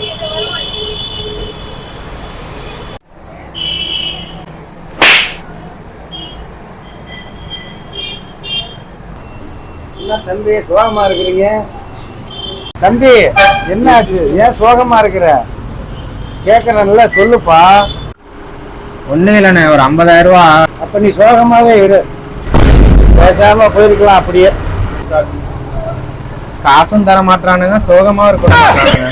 என்ன தம்பி சோகமா இருக்கிறீங்க? தம்பி என்னாச்சு? ஏன் சோகமா இருக்கிற? கேக்குறேன்ல, சொல்லுப்பா. ஒன்றும் இல்லைண்ணே, ஒரு 50,000 ரூபா. அப்ப நீ சோகமாவே இரு, பேசாம போயிருக்கலாம் அப்படியே. காசும் தர மாட்டானுங்க, சோகமா இருக்க மாட்டானுங்க.